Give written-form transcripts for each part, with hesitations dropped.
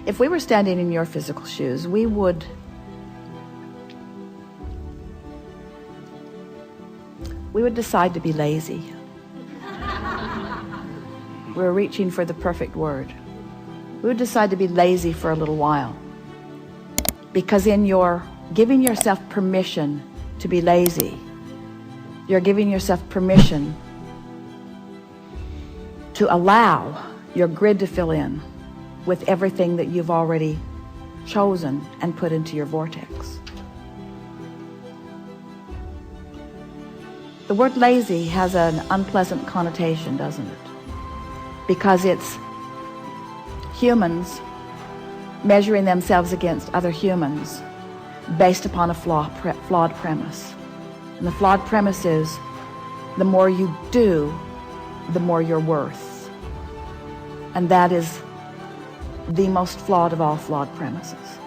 If we were standing in your physical shoes, we would decide to be lazy. We're reaching for the perfect word. We would decide to be lazy for a little while. Because in your giving yourself permission to be lazy, you're giving yourself permission to allow your grid to fill in with everything that you've already chosen and put into your vortex. The word lazy has an unpleasant connotation, doesn't it? Because it's humans measuring themselves against other humans based upon a flawed premise. And the flawed premise is, the more you do, the more you're worth. And that is the most flawed of all flawed premises.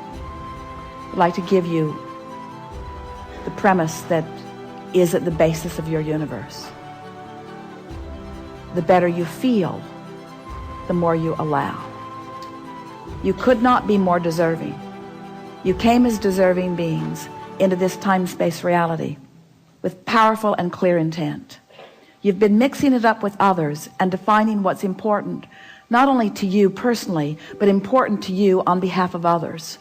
I'd like to give you the premise that is at the basis of your universe. The better you feel, the more you allow. You could not be more deserving. You came as deserving beings into this time-space reality with powerful and clear intent. You've been mixing it up with others and defining what's important, not only to you personally, but important to you on behalf of others.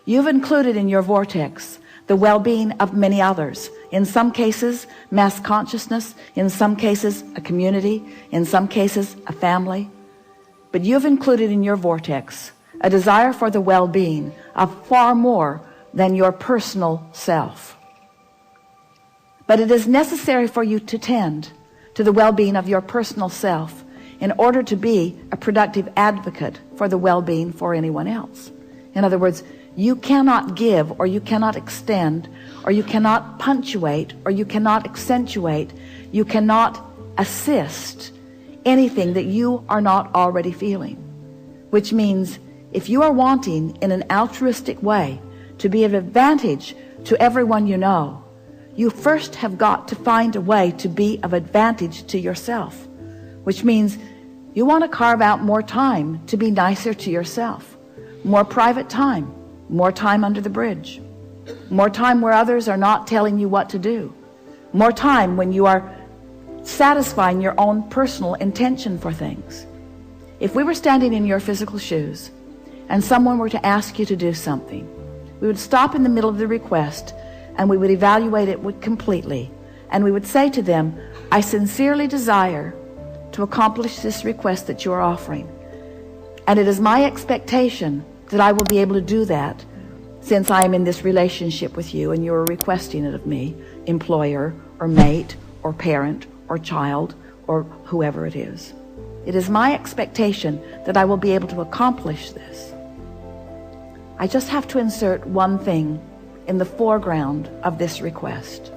You've included in your vortex the well-being of many others. In some cases, mass consciousness. In some cases, a community. In some cases, a family. But you've included in your vortex a desire for the well-being of far more than your personal self. But it is necessary for you to tend to the well-being of your personal self in order to be a productive advocate for the well-being for anyone else. In other words, you cannot give, or you cannot extend, or you cannot punctuate, or you cannot accentuate, you cannot assist anything that you are not already feeling. Which means, if you are wanting in an altruistic way to be of advantage to everyone you know, you first have got to find a way to be of advantage to yourself. Which means you want to carve out more time to be nicer to yourself. More private time. More time under the bridge. More time where others are not telling you what to do. More time when you are satisfying your own personal intention for things. If we were standing in your physical shoes and someone were to ask you to do something, we would stop in the middle of the request and we would evaluate it completely, and we would say to them, I sincerely desire to accomplish this request that you are offering, and it is my expectation that I will be able to do that since I am in this relationship with you and you are requesting it of me, employer or mate or parent or child or whoever it is. It is my expectation that I will be able to accomplish this. I just have to insert one thing in the foreground of this request.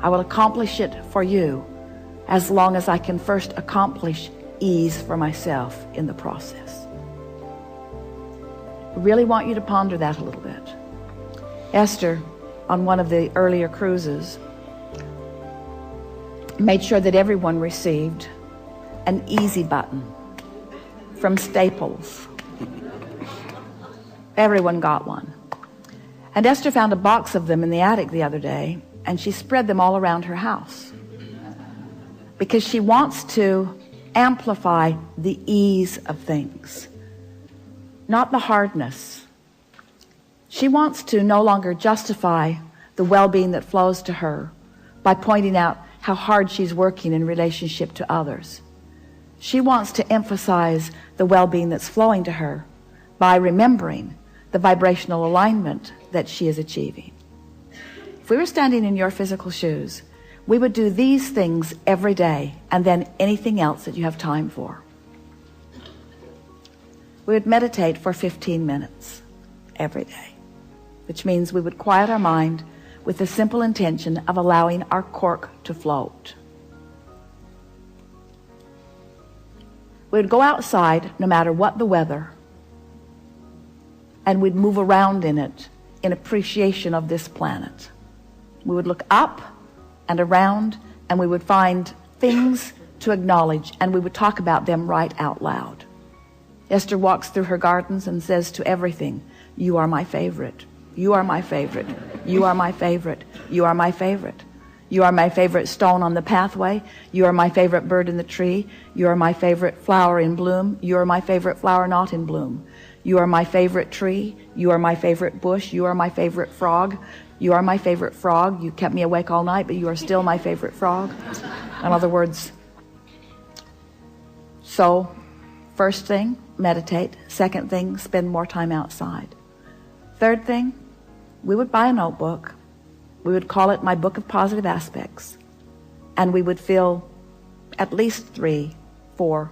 I will accomplish it for you as long as I can first accomplish ease for myself in the process. I really want you to ponder that a little bit. Esther, on one of the earlier cruises, made sure that everyone received an easy button from Staples. Everyone got one. And Esther found a box of them in the attic the other day, and she spread them all around her house because she wants to amplify the ease of things, not the hardness. She wants to no longer justify the well-being that flows to her by pointing out how hard she's working in relationship to others. She wants to emphasize the well-being that's flowing to her by remembering the vibrational alignment that she is achieving. If we were standing in your physical shoes, we would do these things every day and then anything else that you have time for. We would meditate for 15 minutes every day, which means we would quiet our mind with the simple intention of allowing our cork to float. We would go outside no matter what the weather, and we'd move around in it in appreciation of this planet. We would look up and around, and we would find things to acknowledge, and we would talk about them right out loud. Esther walks through her gardens and says to everything, you are my favorite. You are my favorite. You are my favorite. You are my favorite. You are my favorite stone on the pathway. You are my favorite bird in the tree. You are my favorite flower in bloom. You are my favorite flower not in bloom. You are my favorite tree. You are my favorite bush. You are my favorite frog. You are my favorite frog. You kept me awake all night, but you are still my favorite frog. In other words, so first thing, meditate. Second thing, spend more time outside. Third thing, we would buy a notebook. We would call it My Book of Positive Aspects. And we would fill at least 3, 4,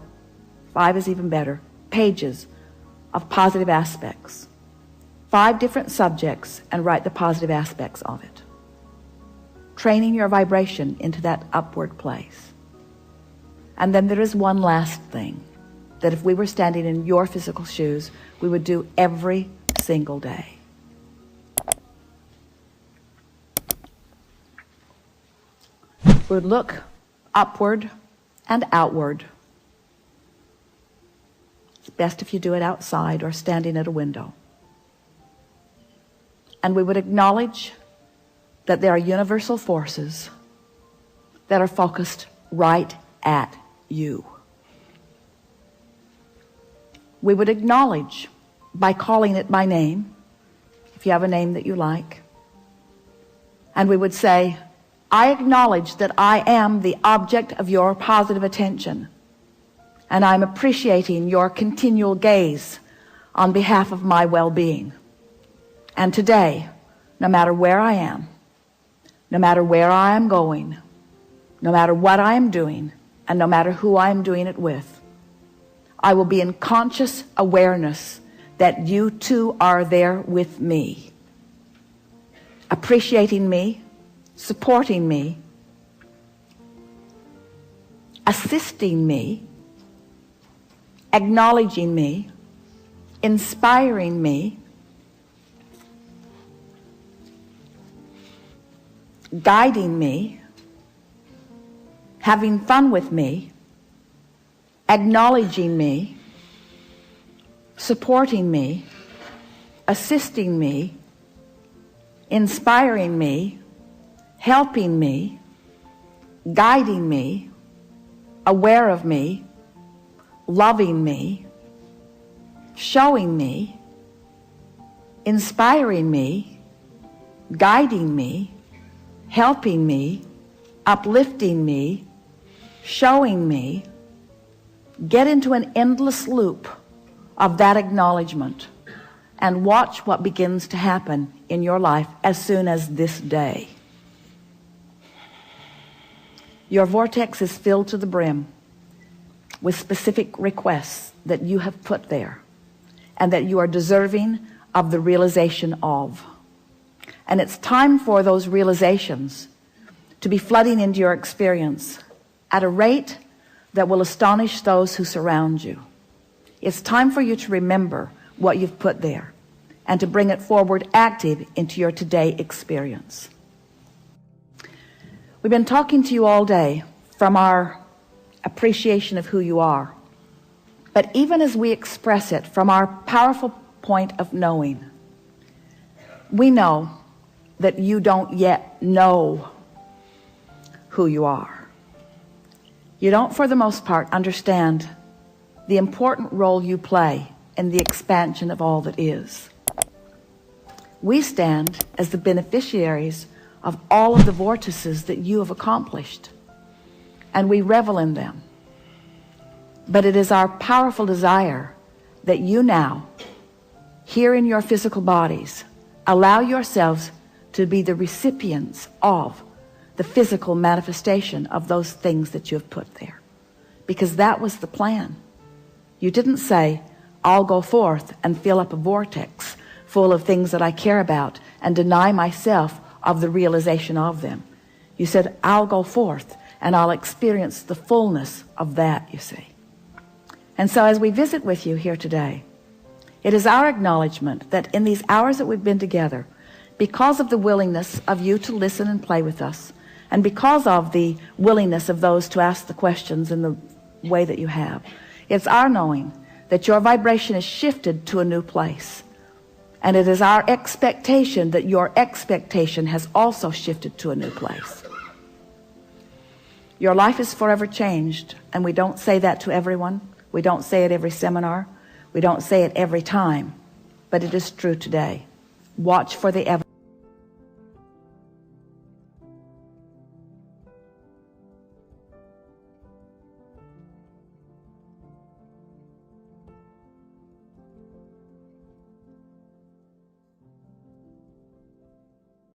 5 is even better, pages of positive aspects. 5 different subjects, and write the positive aspects of it. Training your vibration into that upward place. And then there is one last thing that if we were standing in your physical shoes, we would do every single day. We would look upward and outward. It's best if you do it outside or standing at a window. And we would acknowledge that there are universal forces that are focused right at you. We would acknowledge by calling it by name, if you have a name that you like. And we would say, I acknowledge that I am the object of your positive attention, and I'm appreciating your continual gaze on behalf of my well-being. And today, no matter where I am, no matter where I am going, no matter what I am doing, and no matter who I am doing it with, I will be in conscious awareness that you too are there with me, appreciating me, supporting me, assisting me, acknowledging me, inspiring me, guiding me, having fun with me, acknowledging me, supporting me, assisting me, inspiring me, helping me, guiding me, aware of me, loving me, showing me, inspiring me, guiding me, helping me, uplifting me, showing me. Get into an endless loop of that acknowledgement and watch what begins to happen in your life as soon as this day. Your vortex is filled to the brim with specific requests that you have put there and that you are deserving of the realization of. And it's time for those realizations to be flooding into your experience at a rate that will astonish those who surround you. It's time for you to remember what you've put there and to bring it forward active into your today experience. We've been talking to you all day from our appreciation of who you are. But even as we express it from our powerful point of knowing, we know that you don't yet know who you are. You don't, for the most part, understand the important role you play in the expansion of all that is. We stand as the beneficiaries of all of the vortices that you have accomplished, and we revel in them. But it is our powerful desire that you now, here in your physical bodies, allow yourselves to be the recipients of the physical manifestation of those things that you have put there. Because that was the plan. You didn't say, I'll go forth and fill up a vortex full of things that I care about and deny myself of the realization of them. You said, I'll go forth and I'll experience the fullness of that, you see. And so as we visit with you here today, it is our acknowledgement that in these hours that we've been together, because of the willingness of you to listen and play with us, and because of the willingness of those to ask the questions in the way that you have, it's our knowing that your vibration is shifted to a new place. And it is our expectation that your expectation has also shifted to a new place. Your life is forever changed, and we don't say that to everyone. We don't say it every seminar. We don't say it every time, but it is true today. Watch for the evidence.